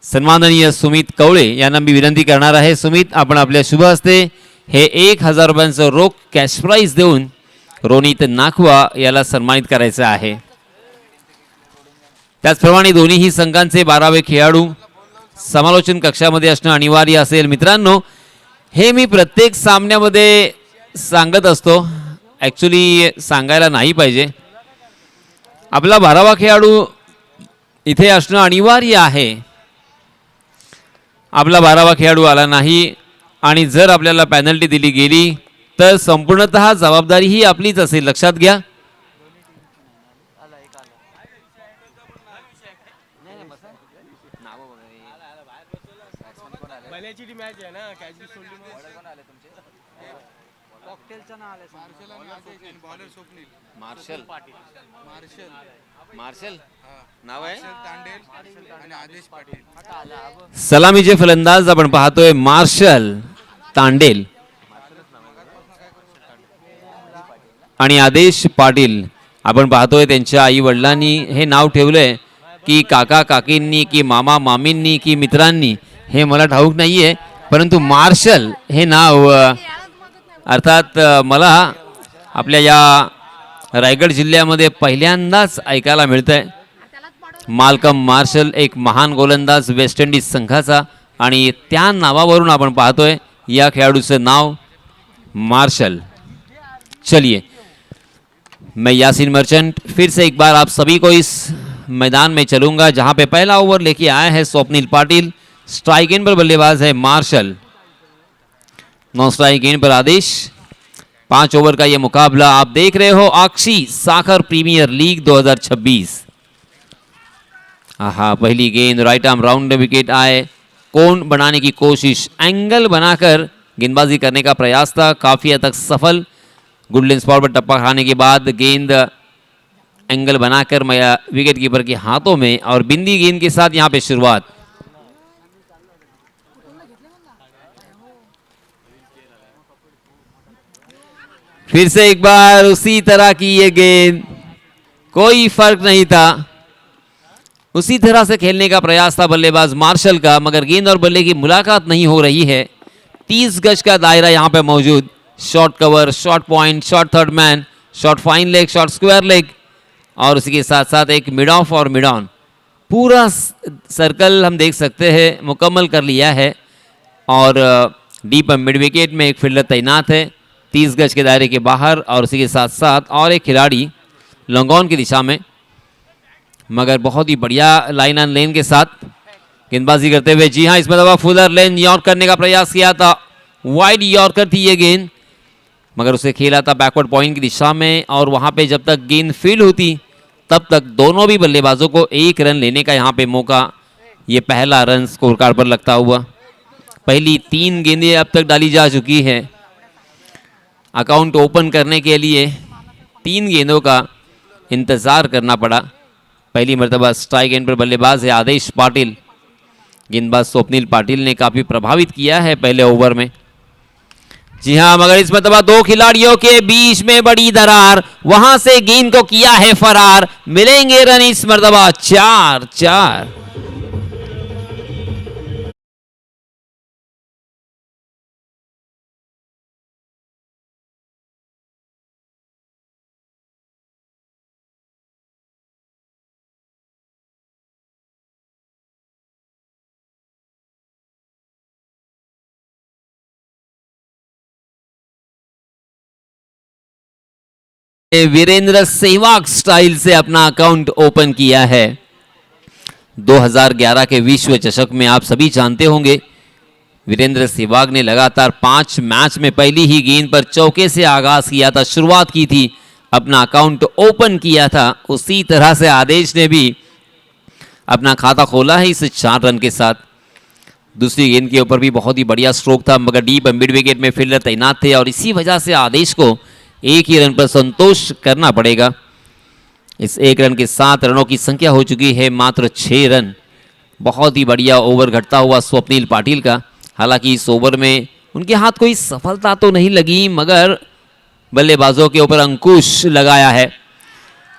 सन्माननीय सुमित कवळे यांना मी विनंती करणार आहे. सुमित, आपण आपल्या शुभ हस्ते हे 1000 रुपयांचं रोख कॅश प्राइज देऊन रोनित नाखवा याला सन्मानित करायचं आहे. त्याचप्रमाणे दोन्हीही संघांचे 12वे खेळाडू समालोचन कक्षामध्ये असणं अनिवार्य असेल. मित्रांनो, हे मी प्रत्येक सामन्यामध्ये सांगत असतो, ॲक्च्युली सांगायला नाही पाहिजे. आपला 12वा खेळाडू इथे असणं अनिवार्य आहे. आपला 12वा खेळाडू आला नाही आणि जर आपल्याला पेनल्टी दिली गेली तर संपूर्णतः जबाबदारी ही आपलीच असेल, लक्षात घ्या. मार्शल मार्शल नाव आहे. सलामीचे फलंदाज आपण पाहतोय मार्शल तांडेल आणि आदेश पाटील. आपण पाहतोय त्यांच्या आई वडिलांनी हे नाव ठेवलंय की काका काकींनी की मामा मामींनी की मित्रांनी, हे मला ठाऊक नाहीये, परंतु मार्शल हे नाव अर्थात मला आपल्या या रायगड जिल्ह्यामध्ये पहिल्यांदाच ऐकायला मिळतंय. माल्कम मार्शल एक महान गोलंदाज वेस्ट इंडिज संघाचा, आणि त्या नावावरून आपण पाहतोय या खेळाडूचं नाव मार्शल. चलिए, मैं यासीन मर्चेंट फिर से एक बार आप सभी को इस मैदान में चलूंगा जहां पे पहला ओवर लेके आए हैं स्वप्निल पाटिल. स्ट्राइक एंड पर बल्लेबाज है मार्शल. नौ स्ट्राइक एंड पर आदेश. 5 ओवर का ये मुकाबला आप देख रहे हो आक्षी साखर प्रीमियर लीग 2026. हाँ, पहली गेंद राइट आर्म राउंड विकेट आए, कोण बनाने की कोशिश, एंगल बनाकर गेंदबाजी करने का प्रयास था, काफ़ी हद तक सफल. गुडलेन स्पॉट पर टप्पा खाने के बाद गेंद एंगल बनाकर विकेट कीपर के हाथों में, और बिंदी गेंद के साथ यहां पे शुरुआत. फिर से एक बार उसी तरह की ये गेंद, कोई फर्क नहीं था, उसी तरह से खेलने का प्रयास था बल्लेबाज मार्शल का, मगर गेंद और बल्ले की मुलाकात नहीं हो रही है. 30 गज का दायरा यहां पे मौजूद. Short cover, short point, short third man, short fine leg, short square leg, और उसी के साथ साथ एक मिड ऑफ और मिड ऑन. पूरा सर्कल हम देख सकते हैं मुकम्मल कर लिया है, और डीप मिड विकेट में एक फील्डर तैनात है 30 गज के दायरे के बाहर, और उसी के साथ साथ और एक खिलाड़ी लॉन्ग ऑन की दिशा में, मगर बहुत ही बढ़िया लाइन ऑन लेन के साथ गेंदबाजी करते हुए. जी हाँ, इसमें दफा फुलर लेन यॉर्क करने का प्रयास किया था, वाइड यॉर्कर थी ये गेंद, मगर उसे खेला था बैकवर्ड पॉइंट की दिशा में, और वहाँ पे जब तक गेंद फील्ड होती तब तक दोनों भी बल्लेबाजों को 1 रन लेने का यहाँ पे मौका. ये पहला रन स्कोर कार्ड पर लगता हुआ. पहली 3 गेंदें अब तक डाली जा चुकी है. अकाउंट ओपन करने के लिए 3 गेंदों का इंतज़ार करना पड़ा. पहली मरतबा स्ट्राइक एंड पर बल्लेबाज है आदेश पाटिल. गेंदबाज स्वप्निल पाटिल ने काफ़ी प्रभावित किया है पहले ओवर में. जी हाँ, मगर इस मरतबा 2 खिलाड़ियों के बीच में बड़ी दरार, वहां से गेंद को किया है फरार. मिलेंगे रन इस मरतबा 4-4. वीरेंद्र सहवाग स्टाइल से अपना अकाउंट ओपन किया है. 2011 के विश्व चषक में आप सभी जानते होंगे वीरेंद्र सहवाग ने लगातार 5 मैच में पहली ही गेंद पर चौके से आगाज किया था, शुरुआत की थी, अपना अकाउंट ओपन किया था. उसी तरह से आदेश ने भी अपना खाता खोला है इस 4 रन के साथ. दूसरी गेंद के ऊपर भी बहुत ही बढ़िया स्ट्रोक था, मगर डीप मिड विकेट में फील्डर तैनात थे, और इसी वजह से आदेश को 1 ही रन पर संतोष करना पड़ेगा. इस 1 रन के 7 रनों की संख्या हो चुकी है मात्र 6 रन. बहुत ही बढ़िया ओवर घटता हुआ स्वप्निल पाटिल का. हालांकि इस ओवर में उनके हाथ कोई सफलता तो नहीं लगी, मगर बल्लेबाजों के ऊपर अंकुश लगाया है.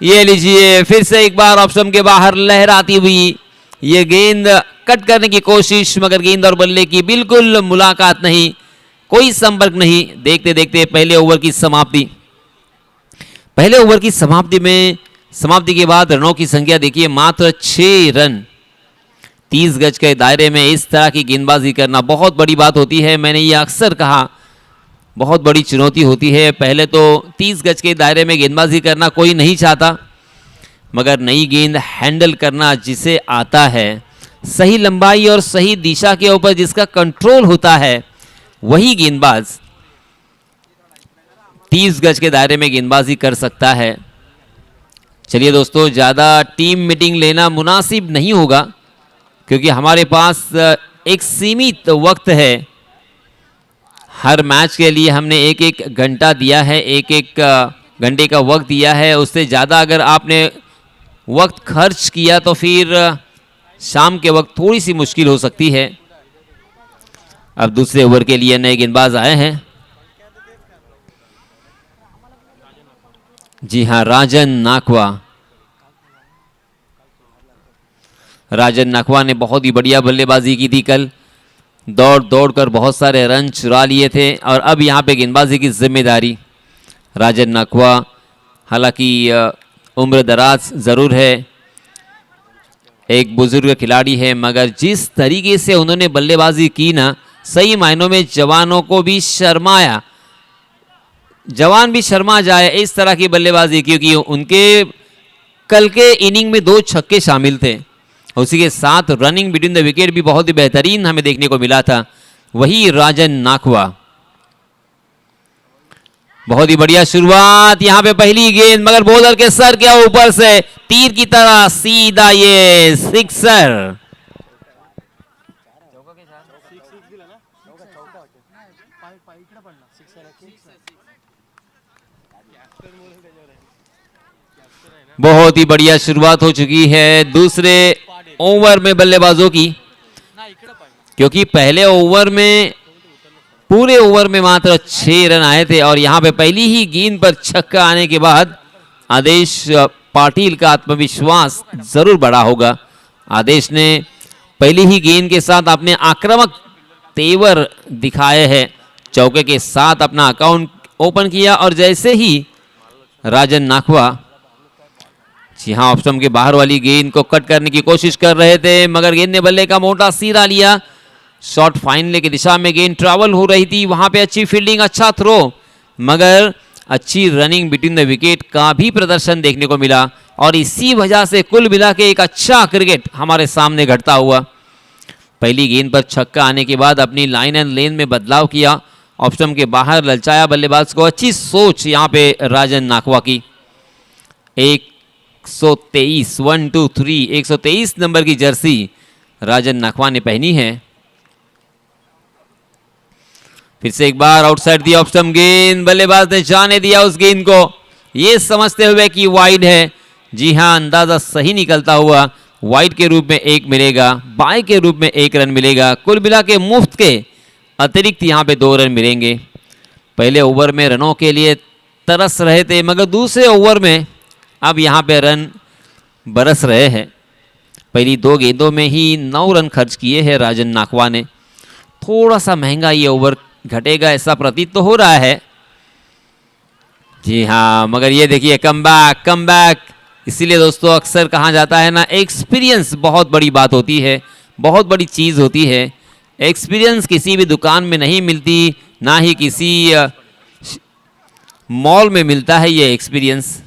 ये लीजिए, फिर से एक बार ऑप्शन के बाहर लहराती हुई ये गेंद कट करने की कोशिश, मगर गेंद और बल्ले की बिल्कुल मुलाकात नहीं, कोई संपर्क नहीं। देखते देखते पहले ओवर की समाप्ति। पहले ओवर की समाप्ति के बाद रनों की संख्या देखिए, मात्र 6 रन। 30 गज के दायरे में इस तरह की गेंदबाजी करना बहुत बड़ी बात होती है। मैंने ये अक्सर कहा, बहुत बड़ी चुनौती होती है। पहले तो 30 गज के दायरे में गेंदबाजी करना कोई नहीं चाहता, मगर नई गेंद हैंडल करना जिसे आता है, सही लंबाई और सही दिशा के ऊपर जिसका कंट्रोल होता है, वही गेंदबाज 30 गज के दायरे में गेंदबाजी कर सकता है। चलिए दोस्तों, ज़्यादा टीम मीटिंग लेना मुनासिब नहीं होगा, क्योंकि हमारे पास एक सीमित वक्त है। हर मैच के लिए हमने एक एक घंटा दिया है, एक एक घंटे का वक्त दिया है। उससे ज़्यादा अगर आपने वक्त खर्च किया तो फिर शाम के वक्त थोड़ी सी मुश्किल हो सकती है। अब दूसरे ओवर के लिए नए गेंदबाज आए हैं। जी हां, राजन नाकवा। राजन नाकवा ने बहुत ही बढ़िया बल्लेबाजी की थी कल, दौड़ दौड़ कर बहुत सारे रन चुरा लिए थे। और अब यहां पे गेंदबाजी की जिम्मेदारी राजन नाकवा, हालांकि उम्र दराज ज़रूर है, एक बुजुर्ग खिलाड़ी है, मगर जिस तरीके से उन्होंने बल्लेबाजी की ना, सही मायनों में जवानों को भी शर्माया, जवान भी शर्मा जाए इस तरह की बल्लेबाजी, क्योंकि उनके कल के इनिंग में 2 छक्के शामिल थे। उसी के साथ रनिंग बिटवीन द विकेट भी बहुत ही बेहतरीन हमें देखने को मिला था। वही राजन नाकवा, बहुत ही बढ़िया शुरुआत। यहां पे पहली गेंद, मगर बॉलर के सर के ऊपर से तीर की तरह सीधा ये सिक्सर। बहुत ही बढ़िया शुरुआत हो चुकी है दूसरे ओवर में बल्लेबाजों की, क्योंकि पहले ओवर में, पूरे ओवर में मात्र 6 रन आए थे। और यहां पे पहली ही गेंद पर छक्का आने के बाद आदेश पाटिल का आत्मविश्वास जरूर बढ़ा होगा। आदेश ने पहली ही गेंद के साथ अपने आक्रामक तेवर दिखाए हैं, चौके के साथ अपना अकाउंट ओपन किया। और जैसे ही राजन नाकवा, जी हाँ, ऑफ स्टंप के बाहर वाली गेंद को कट करने की कोशिश कर रहे थे, मगर गेंद ने बल्ले का मोटा सीरा लिया। शॉट फाइनल की दिशा में गेंद ट्रैवल हो रही थी, वहां पे अच्छी फील्डिंग, अच्छा थ्रो, मगर अच्छी रनिंग बिटवीन द विकेट का भी प्रदर्शन देखने को मिला। और इसी वजह से कुल मिला के एक अच्छा क्रिकेट हमारे सामने घटता हुआ। पहली गेंद पर छक्का आने के बाद अपनी लाइन एंड लेन में बदलाव किया, ऑफ स्टंप के बाहर ललचाया बल्लेबाज को। अच्छी सोच यहां पे राजन नाकवा की। 123 1 2 3 123 नंबर की जर्सी राजन नाकवा ने पहनी है। फिर से एक बार आउटसाइड दिया ऑफ स्टंप गेंद, बल्लेबाज ने जाने दिया उस गेंद को, ये समझते हुए कि वाइड है। जी हां, अंदाजा सही निकलता हुआ। वाइड के रूप में 1 मिलेगा, बाय के रूप में 1 रन मिलेगा, कुल मिला के मुफ्त के अतिरिक्त यहां पे 2 रन मिलेंगे। पहले ओवर में रनों के लिए तरस रहे थे, मगर दूसरे ओवर में अब यहां पे रन बरस रहे हैं। पहली 2 गेंदों में ही 9 रन खर्च किए हैं राजन नाकवा ने। थोड़ा सा महंगा ये ओवर घटेगा ऐसा प्रतीत तो हो रहा है। जी हाँ, मगर ये देखिए, कम बैक। इसीलिए दोस्तों अक्सर कहा जाता है ना, एक्सपीरियंस बहुत बड़ी बात होती है, बहुत बड़ी चीज़ होती है। एक्सपीरियंस किसी भी दुकान में नहीं मिलती, ना ही किसी मॉल में मिलता है ये एक्सपीरियंस।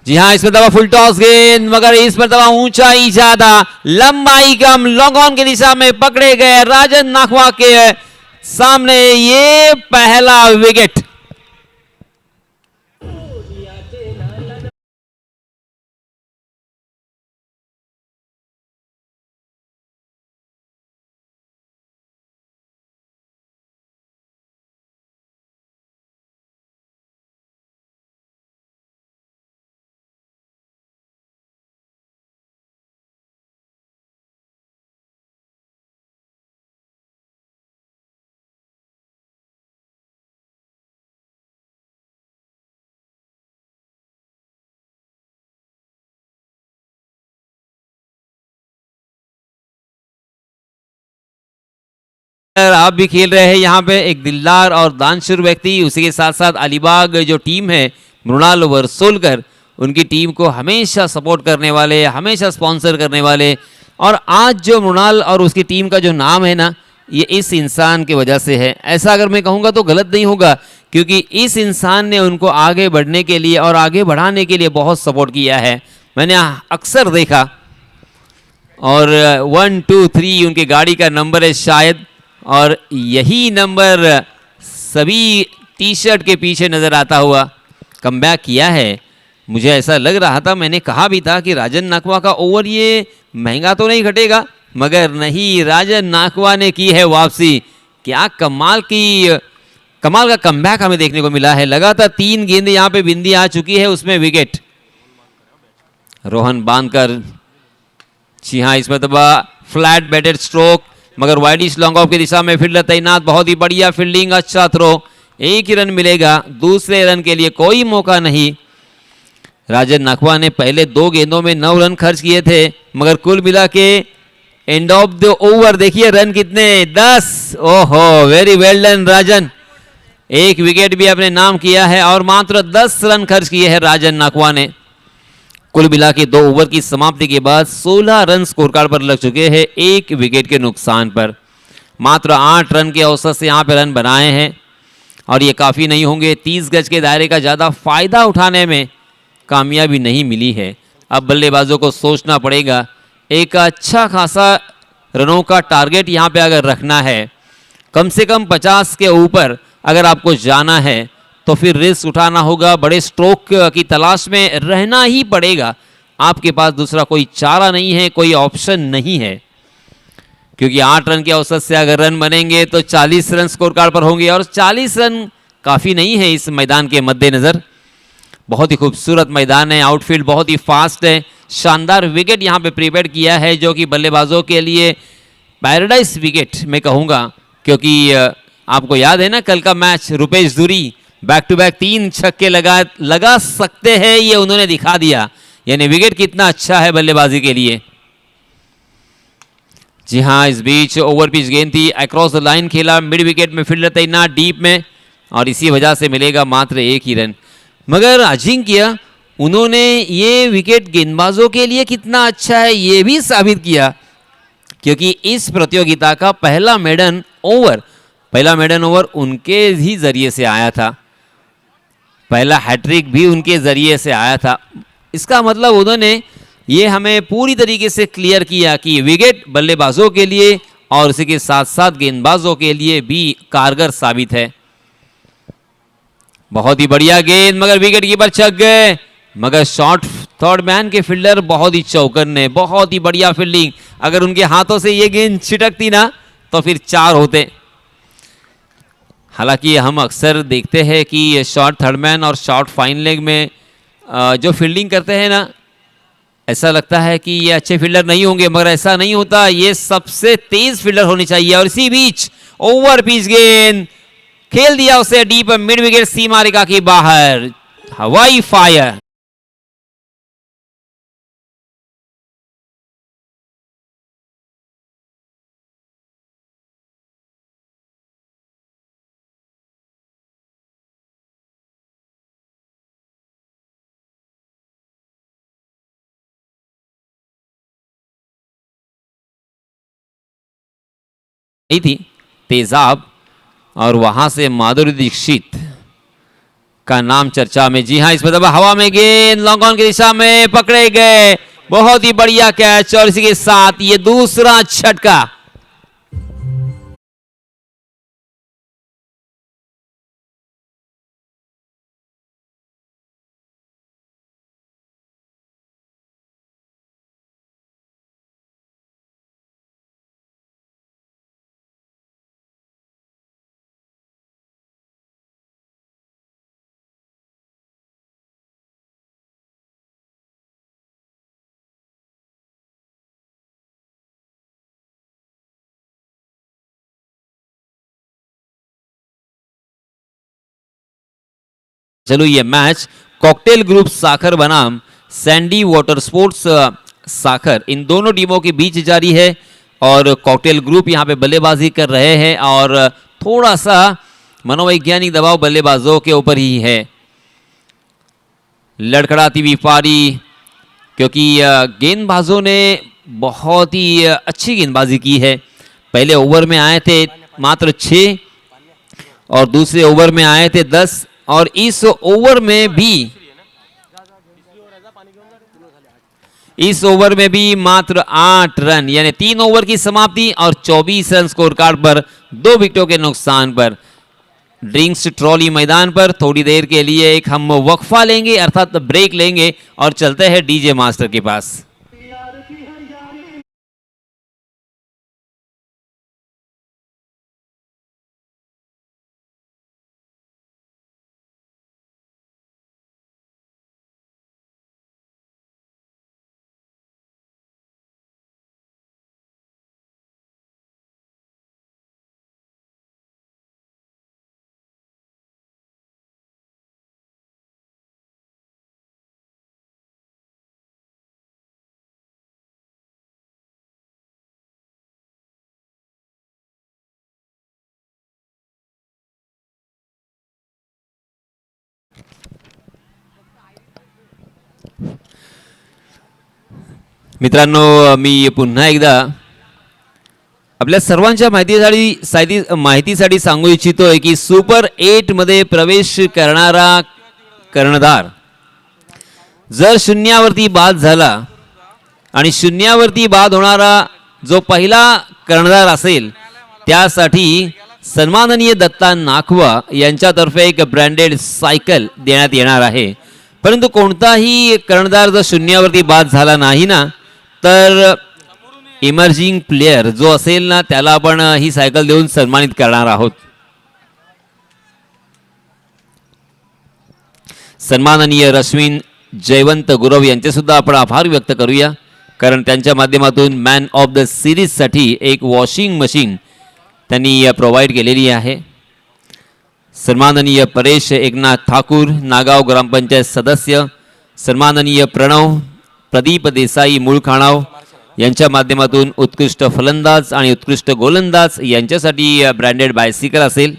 जी हाँ, इसमें दबा फुल टॉस गेंद, मगर इस पर दबा ऊंचाई ज्यादा, लंबाई कम, लॉन्ग ऑन की दिशा में पकड़े गए राजन नाकवा के सामने ये पहला विकेट। आप भी खेल रहे हैं यहाँ पे, एक दिलदार और दानशूर व्यक्ति, उसी के साथ साथ अलीबाग जो टीम है मृणाल वर्सोलकर, उनकी टीम को हमेशा सपोर्ट करने वाले, हमेशा स्पॉन्सर करने वाले। और आज जो मृणाल और उसकी टीम का जो नाम है ना, ये इस इंसान की वजह से है। ऐसा अगर मैं कहूँगा तो गलत नहीं होगा, क्योंकि इस इंसान ने उनको आगे बढ़ने के लिए और आगे बढ़ाने के लिए बहुत सपोर्ट किया है। मैंने अक्सर देखा, और 1 2 3 उनकी गाड़ी का नंबर है शायद, और यही नंबर सभी टी शर्ट के पीछे नज़र आता हुआ कमबैक किया है। मुझे ऐसा लग रहा था, मैंने कहा भी था कि राजन नाकवा का ओवर ये महंगा तो नहीं घटेगा, मगर नहीं, राजन नाकवा ने की है वापसी। क्या कमाल का कमबैक हमें देखने को मिला है। लगातार 3 गेंदें यहाँ पे बिंदी आ चुकी है, उसमें विकेट। रोहन बांधकर, जी हाँ, इस मतलब फ्लैट बैटेड स्ट्रोक, मगर वाइडिश लॉन्ग ऑफ की दिशा में फील्डर तैनात। बहुत ही बढ़िया फील्डिंग, अच्छा थ्रो, एक ही रन मिलेगा, दूसरे रन के लिए कोई मौका नहीं। राजन नाकवा ने पहले 2 गेंदों में 9 रन खर्च किए थे, मगर कुल मिला के एंड ऑफ द ओवर देखिए रन कितने, 10। ओहो, वेरी वेल डन राजन, एक विकेट भी अपने नाम किया है और मात्र 10 रन खर्च किए हैं राजन नाकवा ने। कुल मिला के 2 ओवर की समाप्ति के बाद 16 रन स्कोर कार्ड पर लग चुके हैं, 1 विकेट के नुकसान पर। मात्र 8 रन के औसत से यहाँ पे रन बनाए हैं, और ये काफ़ी नहीं होंगे। 30 गज के दायरे का ज़्यादा फायदा उठाने में कामयाबी नहीं मिली है। अब बल्लेबाजों को सोचना पड़ेगा, एक अच्छा खासा रनों का टारगेट यहाँ पे अगर रखना है, कम से कम 50 के ऊपर अगर आपको जाना है, तो फिर रिस्क उठाना होगा, बड़े स्ट्रोक की तलाश में रहना ही पड़ेगा। आपके पास दूसरा कोई चारा नहीं है, कोई ऑप्शन नहीं है, क्योंकि 8 रन के औसत से अगर रन बनेंगे तो 40 रन स्कोर कार्ड पर होंगे, और 40 रन काफ़ी नहीं है इस मैदान के मद्देनज़र। बहुत ही खूबसूरत मैदान है, आउटफील्ड बहुत ही फास्ट है, शानदार विकेट यहाँ पे प्रिपेयर किया है, जो कि बल्लेबाजों के लिए पैराडाइज विकेट मैं कहूँगा। क्योंकि आपको याद है ना, कल का मैच रुपेश धुरी बैक टू बैक 3 छक्के लगा सकते हैं, ये उन्होंने दिखा दिया। यानी विकेट कितना अच्छा है बल्लेबाजी के लिए। जी हाँ, इस बीच ओवर पिच गेंद थी, अक्रॉस द लाइन खेला, मिड विकेट में फील्डर तैनात डीप में, और इसी वजह से मिलेगा मात्र 1 ही रन। मगर अजिंक्य, उन्होंने ये विकेट गेंदबाजों के लिए कितना अच्छा है ये भी साबित किया, क्योंकि इस प्रतियोगिता का पहला मेडन ओवर उनके ही जरिए से आया था, पहला हैट्रिक भी उनके जरिए से आया था। इसका मतलब उन्होंने ये हमें पूरी तरीके से क्लियर किया कि विकेट बल्लेबाजों के लिए और उसी के साथ साथ गेंदबाजों के लिए भी कारगर साबित है। बहुत ही बढ़िया गेंद, मगर विकेट कीपर छक गए, मगर शॉर्ट थर्ड मैन के फील्डर बहुत ही चौकन्ने, बहुत ही बढ़िया फील्डिंग। अगर उनके हाथों से ये गेंद छिटकती ना तो फिर 4 होते। हालांकि हम अक्सर देखते हैं कि शॉर्ट थर्ड मैन और शॉर्ट फाइन लेग में जो फील्डिंग करते हैं ना, ऐसा लगता है कि ये अच्छे फील्डर नहीं होंगे, मगर ऐसा नहीं होता, ये सबसे तेज फील्डर होनी चाहिए। और इसी बीच ओवर पिच गेंद खेल दिया उसे डीप मिड विकेट सीमा रेखा के बाहर, हवाई फायर। थी तेजाब, और वहां से माधुरी दीक्षित का नाम चर्चा में। जी हाँ, इस मतलब हवा में गेंद लॉन्ग ऑन की दिशा में पकड़े गए, बहुत ही बढ़िया कैच, और इसी के साथ ये दूसरा छटका। चलो, ये मैच कॉकटेल ग्रुप साखर बनाम सैंडी वाटर स्पोर्ट्स साखर, इन दोनों टीमों के बीच जारी है। और कॉकटेल ग्रुप यहाँ पे बल्लेबाजी कर रहे हैं और थोड़ा सा मनोवैज्ञानिक दबाव बल्लेबाजों के ऊपर ही है। लड़खड़ाती हुई पारी, क्योंकि गेंदबाजों ने बहुत ही अच्छी गेंदबाजी की है। पहले ओवर में आए थे मात्र 6 और दूसरे ओवर में आए थे 10 और इस ओवर में भी मात्र 8 रन, यानी 3 ओवर की समाप्ति और 24 रन स्कोर कार्ड पर 2 विकेटों के नुकसान पर। ड्रिंक्स ट्रॉली मैदान पर थोड़ी देर के लिए एक हम वक्फा लेंगे, अर्थात ब्रेक लेंगे और चलते हैं डीजे मास्टर के पास। मित्रांनो, मी पुन्हा एकदा आपल्या सर्वांच्या माहितीसाठी सांगू इच्छितोय की सुपर 8 मध्ये प्रवेश करणारा कर्णधार जर शून्यावरती बाद झाला आणि शून्यावरती बाद होणारा जो पहिला कर्णधार असेल त्यासाठी सन्माननीय दत्ता नाखवा यांच्यातर्फे एक ब्रँडेड सायकल देण्यात येणार आहे। परंतु कोणताही कर्णधार जर शून्यावरती बाद झाला नाही ना, तर इमर्जिंग प्लेयर जो असेल ना त्याला आपण ही सायकल देऊन सन्मानित करणार आहोत। सन्माननीय रश्मीन जयवंत गुरव यांचे सुद्धा आपण आभार व्यक्त करूया, कारण त्यांच्या माध्यमातून मॅन ऑफ द सिरीजसाठी एक वॉशिंग मशीन त्यांनी प्रोव्हाइड केलेली आहे। सन्माननीय परेश एकनाथ ठाकूर नागाव ग्रामपंचायत सदस्य, सन्माननीय प्रणव प्रदीप देसाई मूळखाणाव यांच्या माध्यमातून उत्कृष्ट फलंदाज आणि उत्कृष्ट गोलंदाज यांच्यासाठी ब्रांडेड बाइसिकल असेल।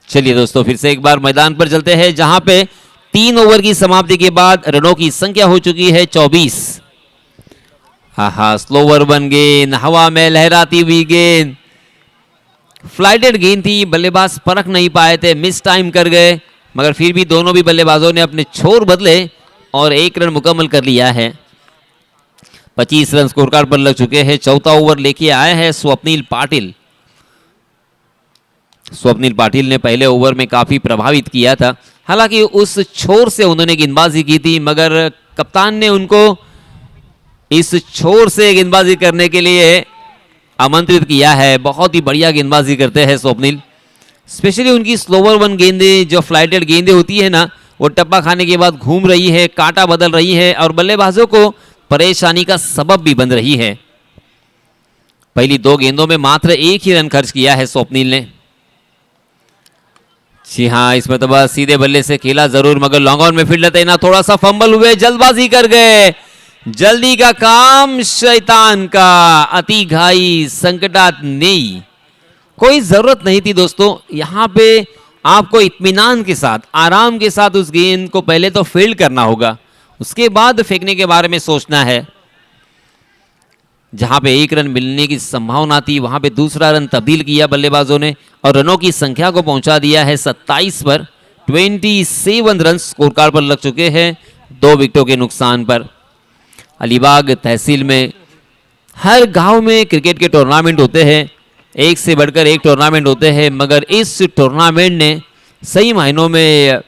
चलिए दोस्तों, फिर से एक बार मैदान पर चलते हैं, जहां पे 3 ओवर की समाप्ति के बाद रनों की संख्या हो चुकी है 24। हा स्लोवर बन गेंद, हवा में लहराती हुई गेंद, फ्लाइटेड गेंद थी, बल्लेबाज परख नहीं पाए थे, मिस टाइम कर गए, मगर फिर भी दोनों भी बल्लेबाजों ने अपने छोर बदले और 1 रन मुकम्मल कर लिया है। 25 रन स्कोर कार्ड पर लग चुके हैं। चौथा ओवर लेके आए हैं स्वप्निल पाटिल। स्वप्निल पाटिल ने पहले ओवर में काफी प्रभावित किया था, हालांकि उस छोर से उन्होंने गेंदबाजी की थी, मगर कप्तान ने उनको इस छोर से गेंदबाजी करने के लिए आमंत्रित किया है। बहुत ही बढ़िया गेंदबाजी करते हैं स्वप्निल, स्पेशली उनकी स्लोवर वन गेंदें, जो फ्लाइटेड गेंदें होती है ना, वो टप्पा खाने के बाद घूम रही है, कांटा बदल रही है और बल्लेबाजों को परेशानी का सबब भी बन रही है। पहली 2 गेंदों में मात्र 1 ही रन खर्च किया है स्वप्निल ने। जी हाँ, इस मतलब सीधे बल्ले से खेला जरूर, मगर लॉन्ग ऑन में फील्डर तैनात, थोड़ा सा फंबल हुए, जल्दबाजी कर गए। जल्दी का काम शैतान का, अति घाई संकटात नहीं। कोई जरूरत नहीं थी दोस्तों, यहां पे आपको इत्मीनान के साथ, आराम के साथ उस गेंद को पहले तो फील्ड करना होगा, उसके बाद फेंकने के बारे में सोचना है। जहां पे 1 रन मिलने की संभावना थी, वहां पे दूसरा रन तब्दील किया बल्लेबाजों ने और रनों की संख्या को पहुंचा दिया है 27 पर। 27 रन स्कोर कार्ड पर लग चुके हैं 2 विकेटों के नुकसान पर। अलीबाग तहसील में हर गांव में क्रिकेट के टूर्नामेंट होते हैं, एक से बढ़कर एक टूर्नामेंट होते हैं, मगर इस टूर्नामेंट ने सही मायनों में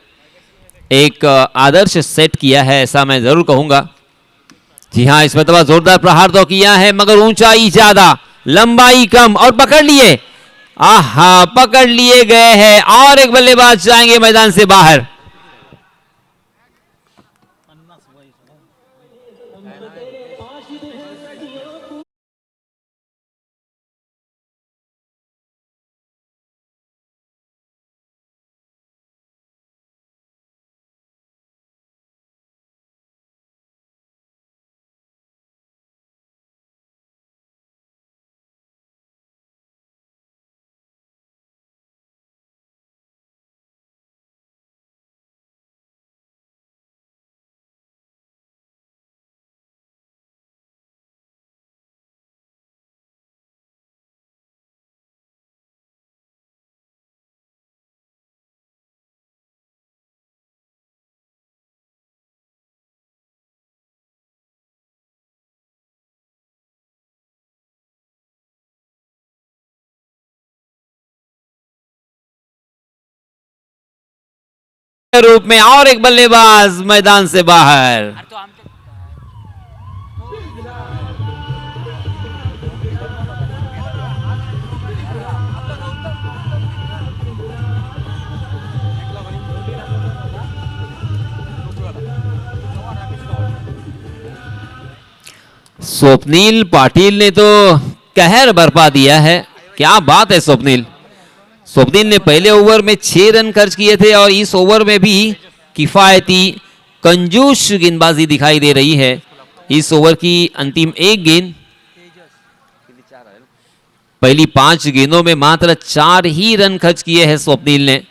एक आदर्श सेट किया है, ऐसा मैं जरूर कहूंगा। जी हाँ, इसमें तो जोरदार प्रहार तो किया है, मगर ऊंचाई ज्यादा लंबाई कम और पकड़ लिए, आहा पकड़ लिए गए हैं और एक बल्लेबाज जाएंगे मैदान से बाहर। रूप में और एक बल्लेबाज मैदान से बाहर। स्वप्निल पाटिल ने तो कहर बरपा दिया है। क्या बात है स्वप्निल। स्वप्निल ने पहले ओवर में 6 रन खर्च किए थे और इस ओवर में भी किफायती कंजूस गेंदबाजी दिखाई दे रही है। इस ओवर की अंतिम एक गेंद, पहली 5 गेंदों में मात्र 4 ही रन खर्च किए हैं स्वप्निल ने।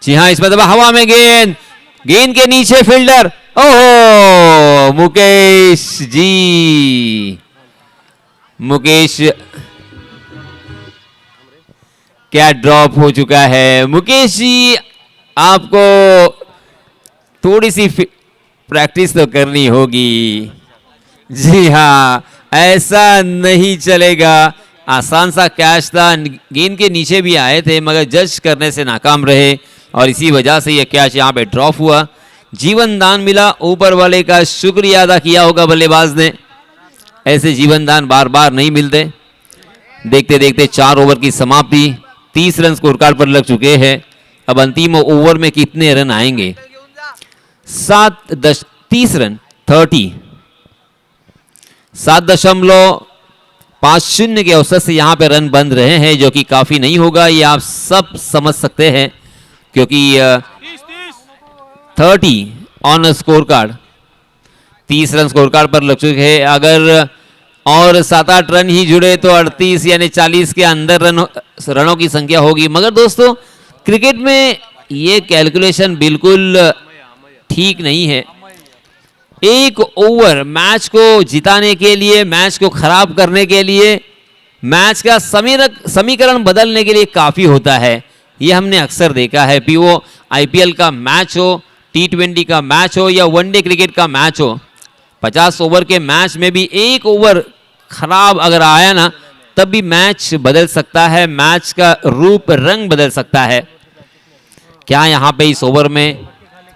जी हां, इसमें दबा हवा में गेंद, गेंद के नीचे फील्डर, ओहो मुकेश जी, मुकेश क्या ड्रॉप हो चुका है। मुकेश जी, आपको थोड़ी सी प्रैक्टिस तो करनी होगी। जी हाँ, ऐसा नहीं चलेगा। आसान सा कैच था, गेंद के नीचे भी आए थे मगर जज करने से नाकाम रहे और इसी वजह से यह कैच यहाँ पे ड्रॉप हुआ। जीवन दान मिला, ऊपर वाले का शुक्रिया अदा किया होगा बल्लेबाज ने। ऐसे जीवन दान बार बार नहीं मिलते। देखते देखते 4 ओवर की समाप्ति, 30 रन स्कोर कार्ड पर लग चुके हैं। अब अंतिम ओवर में कितने रन आएंगे? 30 रन 30, 7.50 के औसत से यहां पे रन बन रहे हैं, जो कि काफी नहीं होगा, ये आप सब समझ सकते हैं, क्योंकि 30 on score card, 30 run score card पर लग चुके हैं। अगर और 7-8 रन ही जुड़े तो 38 यानी 40 के अंदर रनों की संख्या होगी। मगर दोस्तों, क्रिकेट में ये कैलकुलेशन बिल्कुल ठीक नहीं है। एक ओवर मैच को जिताने के लिए, मैच को खराब करने के लिए, मैच का समीकरण बदलने के लिए काफी होता है। ये हमने अक्सर देखा है, भी वो आईपीएल का मैच हो, T20 का मैच हो या वनडे क्रिकेट का मैच हो। 50 ओवर के मैच में भी एक ओवर खराब अगर आया ना, तब भी मैच बदल सकता है, मैच का रूप रंग बदल सकता है। क्या यहाँ पे इस ओवर में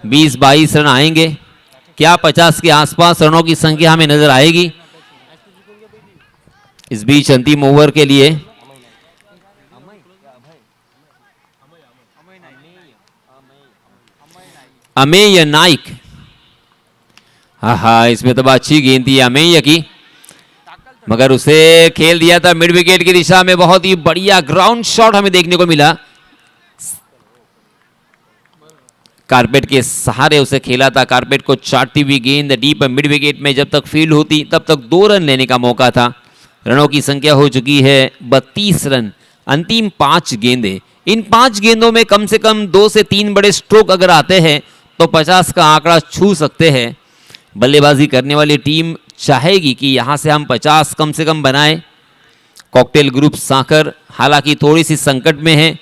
20-22 रन आएंगे? क्या 50 के आसपास रनों की संख्या हमें नजर आएगी? इस बीच अंतिम ओवर के लिए अमेय नाइक, हाँ, इसमें तो अच्छी गेंद थी अमेय की, मगर उसे खेल दिया था मिड विकेट की दिशा में। बहुत ही बढ़िया ग्राउंड शॉट हमें देखने को मिला। कारपेट के सहारे उसे खेला था, कारपेट को चाटती हुई गेंद डीप मिड विकेट में जब तक फील्ड होती तब तक 2 रन लेने का मौका था। रनों की संख्या हो चुकी है 32 रन। अंतिम 5 गेंदें, इन 5 गेंदों में कम से कम 2 से 3 बड़े स्ट्रोक अगर आते हैं तो 50 का आंकड़ा छू सकते हैं। बल्लेबाजी करने वाली टीम चाहेगी कि यहां से हम 50 कम से कम बनाएं। कॉकटेल ग्रुप साकर हालांकि थोड़ी सी संकट में है,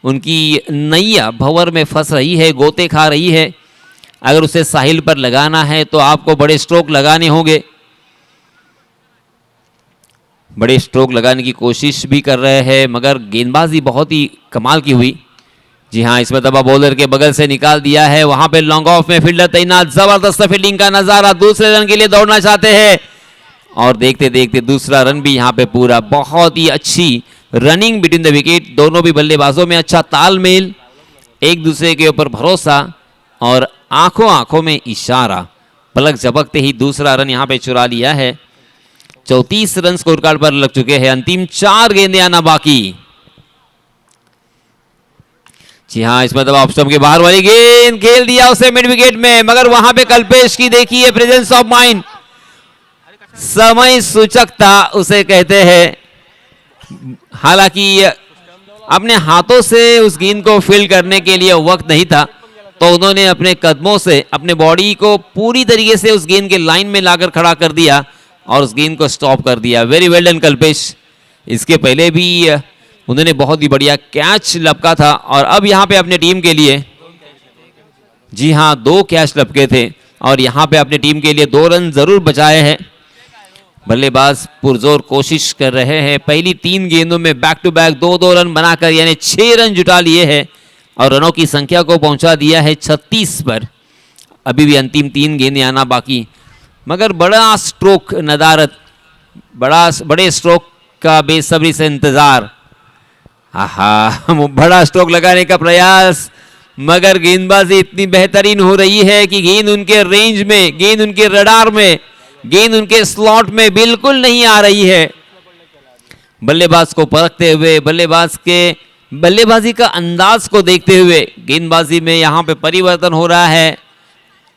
उनकी नैया भंवर में फंस रही है, गोते खा रही है। अगर उसे साहिल पर लगाना है तो आपको बड़े स्ट्रोक लगाने होंगे। बड़े स्ट्रोक लगाने की कोशिश भी कर रहे हैं, मगर गेंदबाजी बहुत ही कमाल की हुई। जी हां, इसमें दबा बॉलर के बगल से निकाल दिया है। वहां पे लॉन्ग ऑफ में फील्डर तैनात, जबरदस्त फील्डिंग का नजारा। दूसरे रन के लिए दौड़ना चाहते हैं और देखते देखते दूसरा रन भी यहां पे पूरा। बहुत ही अच्छी रनिंग बिटवीन द विकेट, दोनों भी बल्लेबाजों में अच्छा तालमेल, एक दूसरे के ऊपर भरोसा और आंखों आंखों में इशारा। पलक झपकते ही दूसरा रन यहां पे चुरा लिया है। 34 रन स्कोर कार्ड पर लग चुके हैं। अंतिम 4 गेंदें आना बाकी। जी हां, इसमें दबा ऑफ स्टंप के बाहर वाली गेंद, खेल दिया उसे मिड विकेट में, मगर वहां पे कल्पेश की देखिए प्रेजेंस ऑफ माइंड, समय सूचकता उसे कहते हैं। हालांकि अपने हाथों से उस गेंद को फील्ड करने के लिए वक्त नहीं था, तो उन्होंने अपने कदमों से अपने बॉडी को पूरी तरीके से उस गेंद के लाइन में लाकर खड़ा कर दिया और उस गेंद को स्टॉप कर दिया। Very well done Kalpesh. इसके पहले भी उन्होंने बहुत ही बढ़िया कैच लपका था और अब यहां पे अपने टीम के लिए, जी हां, 2 कैच लपके थे और यहां पे अपनी टीम के लिए 2 रन जरूर बचाए हैं। बल्लेबाज पुरजोर कोशिश कर रहे हैं। पहली 3 गेंदों में बैक टू बैक 2-2 रन बनाकर यानी 6 रन जुटा लिए हैं और रनों की संख्या को पहुंचा दिया है 36 पर। अभी भी अंतिम 3 गेंदें आना बाकी, मगर बड़ा स्ट्रोक नदारत, बड़े स्ट्रोक का बेसब्री से इंतजार। आहा, बड़ा स्ट्रोक लगाने का प्रयास, मगर गेंदबाजी इतनी बेहतरीन हो रही है कि गेंद उनके रेंज में, गेंद उनके रडार में, गेंद उनके स्लॉट में बिल्कुल नहीं आ रही है। बल्लेबाज को परखते हुए, बल्लेबाज के बल्लेबाजी का अंदाज को देखते हुए गेंदबाजी में यहां पे परिवर्तन हो रहा है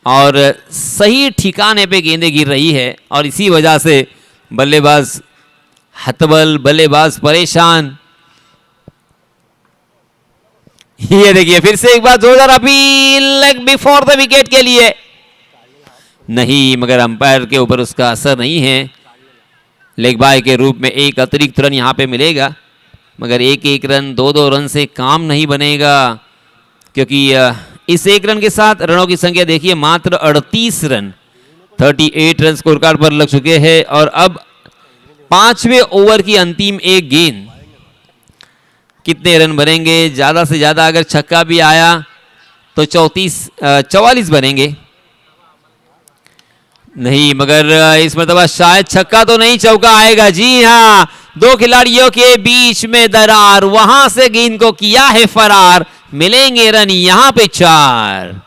और सही ठिकाने पे गेंदें गिर रही है, और इसी वजह से बल्लेबाज हतबल, बल्लेबाज परेशान। ये देखिए फिर से एक बार जोरदार appeal leg before the wicket के लिए, नहीं, मगर अंपायर के ऊपर उसका असर नहीं है। लेग बाय के रूप में एक अतिरिक्त रन यहां पे मिलेगा, मगर एक एक रन, दो दो रन से काम नहीं बनेगा, क्योंकि इस एक रन के साथ रनों की संख्या देखिए मात्र 38 रन, 38 रन स्कोर कार्ड पर लग चुके हैं। और अब 5वें ओवर की अंतिम एक गेंद, कितने रन बनेंगे? ज्यादा से ज्यादा अगर छक्का भी आया तो 44 बनेंगे, नहीं, मगर इस मरतबा शायद छक्का तो नहीं, चौका आएगा। जी हां, दो खिलाड़ियों के बीच में दरार, वहां से गेंद को किया है फरार, मिलेंगे रन यहां पे 4।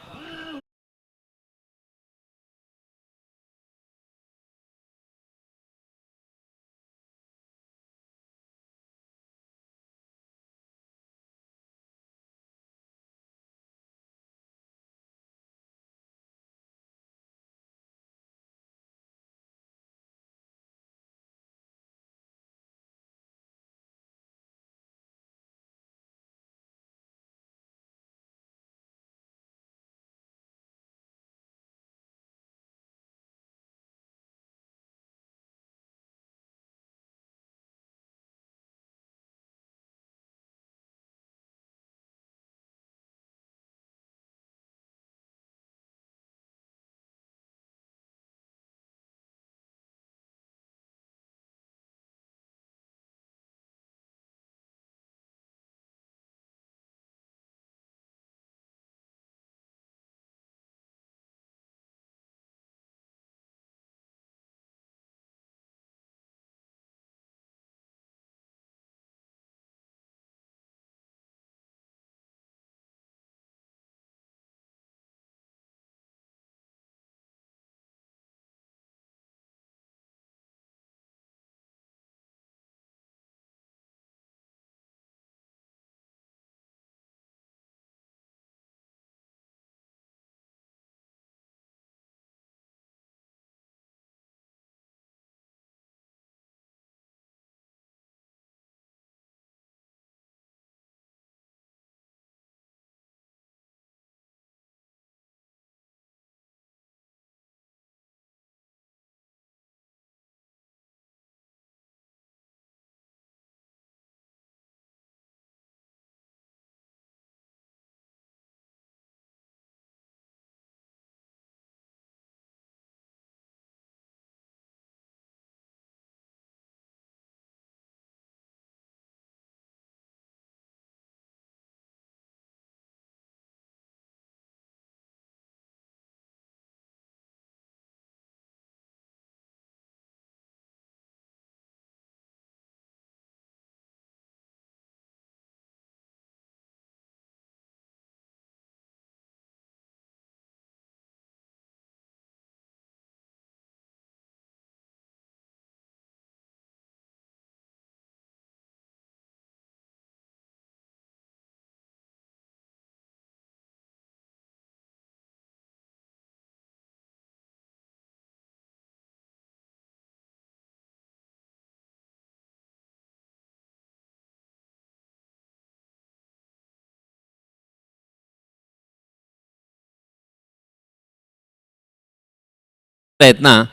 इतना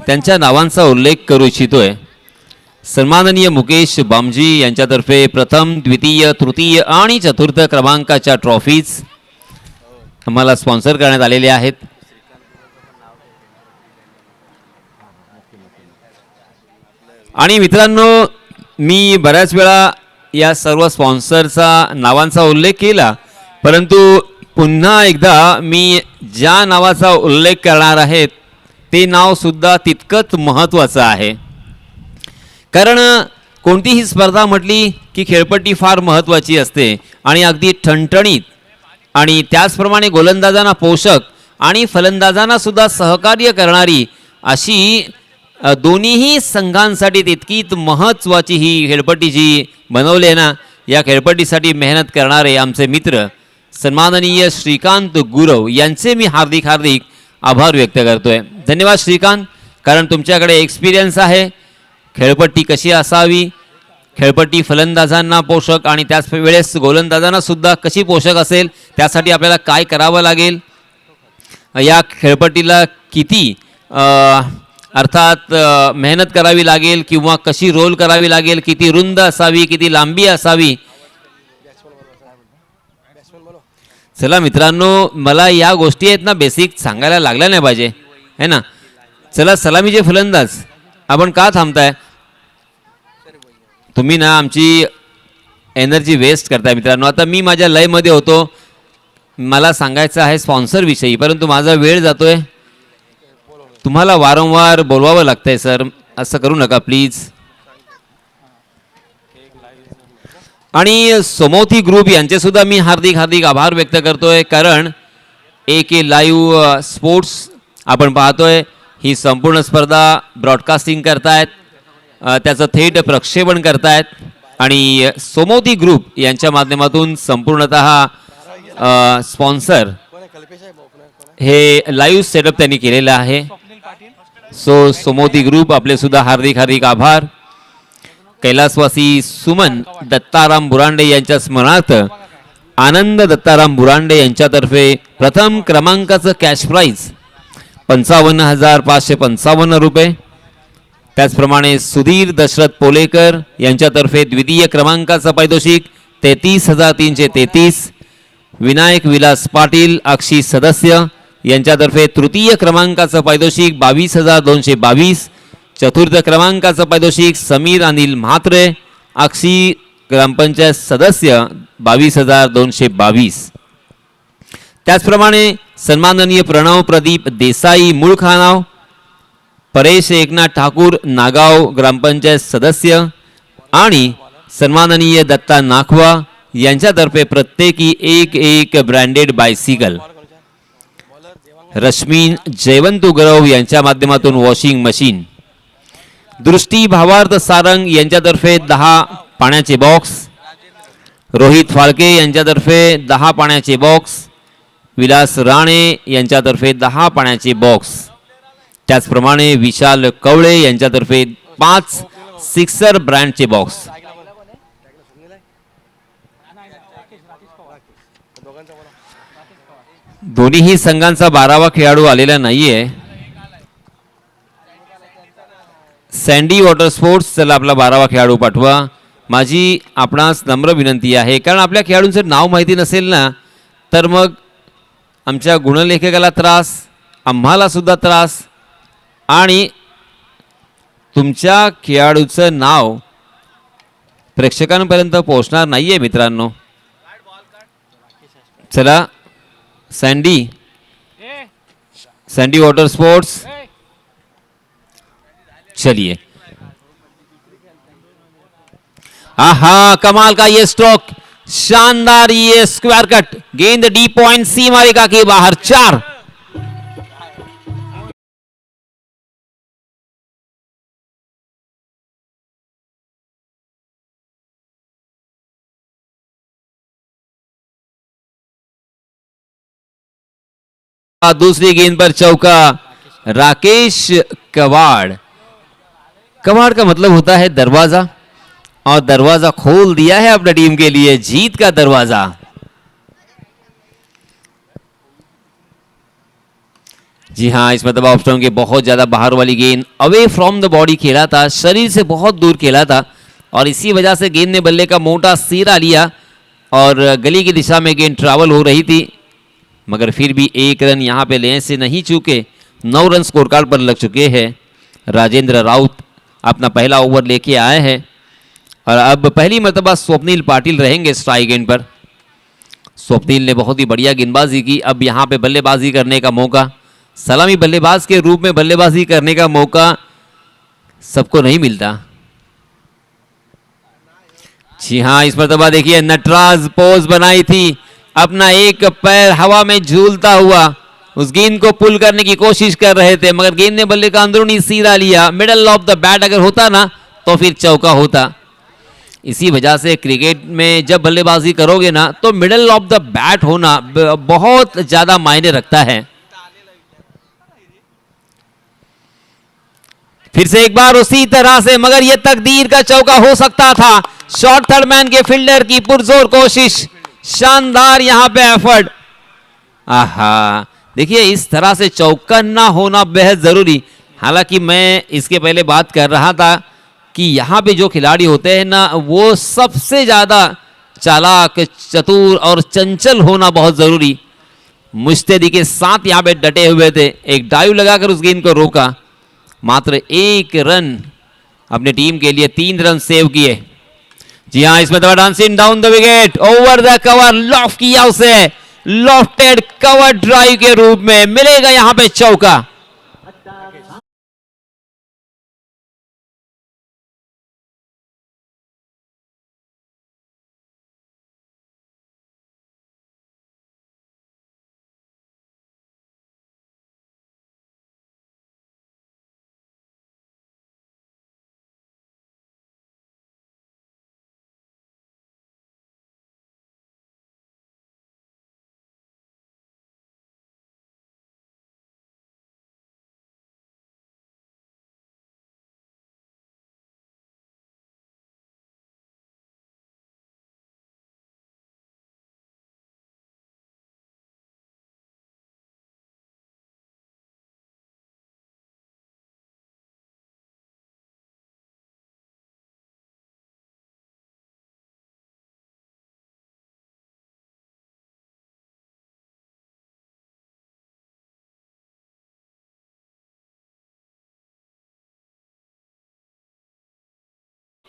त्यांच्या नावांचा उल्लेख करू इच्छितोय। सन्माननीय मुकेश बामजी यांच्यातर्फे प्रथम, द्वितीय, तृतीय आणि चतुर्थ क्रमांकाच्या ट्रॉफीज आम्हाला स्पॉन्सर करण्यात आलेल्या आहेत। आणि मित्रांनो, मी बऱ्याच वेळा या सर्व स्पॉन्सरचा नावांचा उल्लेख केला, परंतु पुन्हा एकदा मी ज्या नावाचा उल्लेख करणार आहे ते नावसुद्धा तितकंच महत्त्वाचं आहे. कारण कोणतीही स्पर्धा म्हटली की खेळपट्टी फार महत्त्वाची असते आणि अगदी ठणठणीत, आणि त्याचप्रमाणे गोलंदाजांना पोषक आणि फलंदाजांना सुद्धा सहकार्य करणारी अशी दोन्हीही संघांसाठी तितकीच महत्त्वाची ही खेळपट्टी जी बनवली आहे ना, या खेळपट्टीसाठी मेहनत करणारे आमचे मित्र सन्माननीय श्रीकांत गुरव यांचे मी हार्दिक हार्दिक आभार व्यक्त करतोय. धन्यवाद श्रीकांत, कारण तुमच्याकडे एक्सपिरियन्स आहे. खेळपट्टी कशी असावी, खेळपट्टी फलंदाजांना पोषक आणि त्याच वेळेस गोलंदाजांना सुद्धा कशी पोषक असेल, त्यासाठी आपल्याला काय करावं लागेल, या खेळपट्टीला किती अर्थात मेहनत करावी लागेल किंवा कशी रोल करावी लागेल, किती रुंद असावी, किती लांबी असावी. चला मित्रांनो, मला या गोष्टी आहेत ना बेसिक सांगायला लागल्या नाही पाहिजे है ना. चला सलामीचे फलंदाज, आपण का थांबताय? तुम्ही ना आमची एनर्जी वेस्ट करताय मित्रांनो. आता मी माझ्या लयमध्ये होतो, मला सांगायचं आहे स्पॉन्सरविषयी, परंतु माझा वेळ जातोय. तुम्हाला वारंवार बोलवावं लागतंय सर, असं करू नका प्लीज. आणि सोमोथी ग्रुप यांचे सुद्धा मी हार्दिक हार्दिक आभार व्यक्त करतोय, कारण AK लाईव्ह स्पोर्ट्स आपण पाहतोय ही संपूर्ण स्पर्धा ब्रॉडकास्टिंग करतायत, त्याचं थेट प्रक्षेपण करतायत आणि सोमोथी ग्रुप यांच्या माध्यमातून संपूर्णतः स्पॉन्सर हे लाईव्ह सेटअप त्यांनी केलेलं आहे. सो सोमोथी ग्रुप आपले सुद्धा हार्दिक हार्दिक आभार. कैलासवासी सुमन दत्ताराम बुरांडे यांच्या स्मरणार्थ आनंद दत्ताराम बुरांडे यांच्यातर्फे प्रथम क्रमांकाचं कॅश प्राईज 55,555 रुपये. त्याचप्रमाणे सुधीर दशरथ पोलेकर यांच्यातर्फे द्वितीय क्रमांकाचं पारितोषिक 33,333. विनायक विलास पाटील अक्षी सदस्य यांच्यातर्फे तृतीय क्रमांकाचं पारितोषिक 22,222. चतुर्थ क्रमांकाचं पारितोषिक समीर अनिल म्हात्रे अक्षी ग्रामपंचायत सदस्य 22,222. त्याचप्रमाणे सन्माननीय प्रणव प्रदीप देसाई मूळ खानाव, परेश एकनाथ ठाकूर नागाव ग्रामपंचायत सदस्य आणि सन्माननीय दत्ता नाखवा यांच्यातर्फे प्रत्येकी एक ब्रँडेड बायसिकल. रश्मीन जयवंतू गरव यांच्या माध्यमातून वॉशिंग मशीन. दृष्टी भावार्थ सारंग यांच्यातर्फे 10 पाण्याचे बॉक्स. रोहित फाळके यांच्यातर्फे 10 पाण्याचे बॉक्स. विलास राणे यांच्यातर्फे 10 पाण्याचे बॉक्स. त्याचप्रमाणे विशाल कवळे यांच्यातर्फे 5 सिक्सर ब्रँडचे बॉक्स. दोन्हीही संघांचा 12वा खेळाडू आलेला नाहीये. सँडी वॉटर स्पोर्ट्स, चला आपला 12वा खेळाडू पाठवा. माझी आपणास नम्र विनंती आहे, कारण आपल्या खेळाडूंचं नाव माहिती नसेल ना, तर मग आमच्या गुणलेखकाला त्रास, आम्हाला सुद्धा त्रास, आणि तुमच्या खेळाडूचं नाव प्रेक्षकांपर्यंत पोहोचणार नाहीये मित्रांनो. चला सैंडी वाटर स्पोर्ट्स, चलिए. आहा, कमाल का ये स्ट्रोक, शानदार ये स्क्वायर कट, गेंद डी पॉइंट सी मारेगा के बाहर. 4. दूसरी गेंद पर चौका. राकेश कवाड़. कवाड़ का मतलब होता है दरवाजा, और दरवाजा खोल दिया है अपनी टीम के लिए, जीत का दरवाजा. जी हाँ, इसमें दबाव स्टंप के बहुत ज्यादा बाहर वाली गेंद अवे फ्रॉम द बॉडी खेला था, शरीर से बहुत दूर खेला था, और इसी वजह से गेंद ने बल्ले का मोटा सीरा लिया और गली की दिशा में गेंद ट्रैवल हो रही थी, मगर फिर भी 1 रन यहाँ पे लेने से नहीं चूके. 9 रन स्कोर कार्ड पर लग चुके हैं. राजेंद्र राउत अपना पहला ओवर लेके आए हैं और अब पहली मर्तबा स्वप्निल पाटिल रहेंगे स्ट्राइक एंड पर। स्वप्निल ने बहुत ही बढ़िया गेंदबाजी की। अब यहाँ पे बल्लेबाजी करने का मौका, सलामी बल्लेबाज के रूप में बल्लेबाजी करने का मौका सबको नहीं मिलता। जी हाँ, इस मर्तबा देखिए नटराज पोज बनाई थी, अपना एक पैर हवा में झूलता हुआ उस गेंद को पुल करने की कोशिश कर रहे थे, मगर गेंद ने बल्ले का अंदरूनी सीधा लिया। मिडल ऑफ द बैट अगर होता ना तो फिर चौका होता। इसी वजह से क्रिकेट में जब बल्लेबाजी करोगे ना तो मिडल ऑफ द बैट होना बहुत ज्यादा मायने रखता है। फिर से एक बार उसी तरह से, मगर यह तकदीर का चौका हो सकता था। शॉर्ट थर्ड मैन के फील्डर की पुरजोर कोशिश, शानदार यहां पे एफर्ट। आहा, देखिए इस तरह से चौका ना होना बेहद जरूरी। हालांकि मैं इसके पहले बात कर रहा था कि यहाँ पे जो खिलाड़ी होते हैं ना वो सबसे ज़्यादा चालाक, चतुर और चंचल होना बहुत ज़रूरी। मुस्तैदी के साथ यहाँ पे डटे हुए थे, एक डाइव लगाकर उस गेंद को रोका। मात्र 1 रन अपने टीम के लिए, 3 रन सेव किए। जी हाँ, इसमें तो dancing down the wicket, over the cover, loft किया उसे, लॉफ्टेड कवर ड्राइव के रूप में मिलेगा यहाँ पे चौका।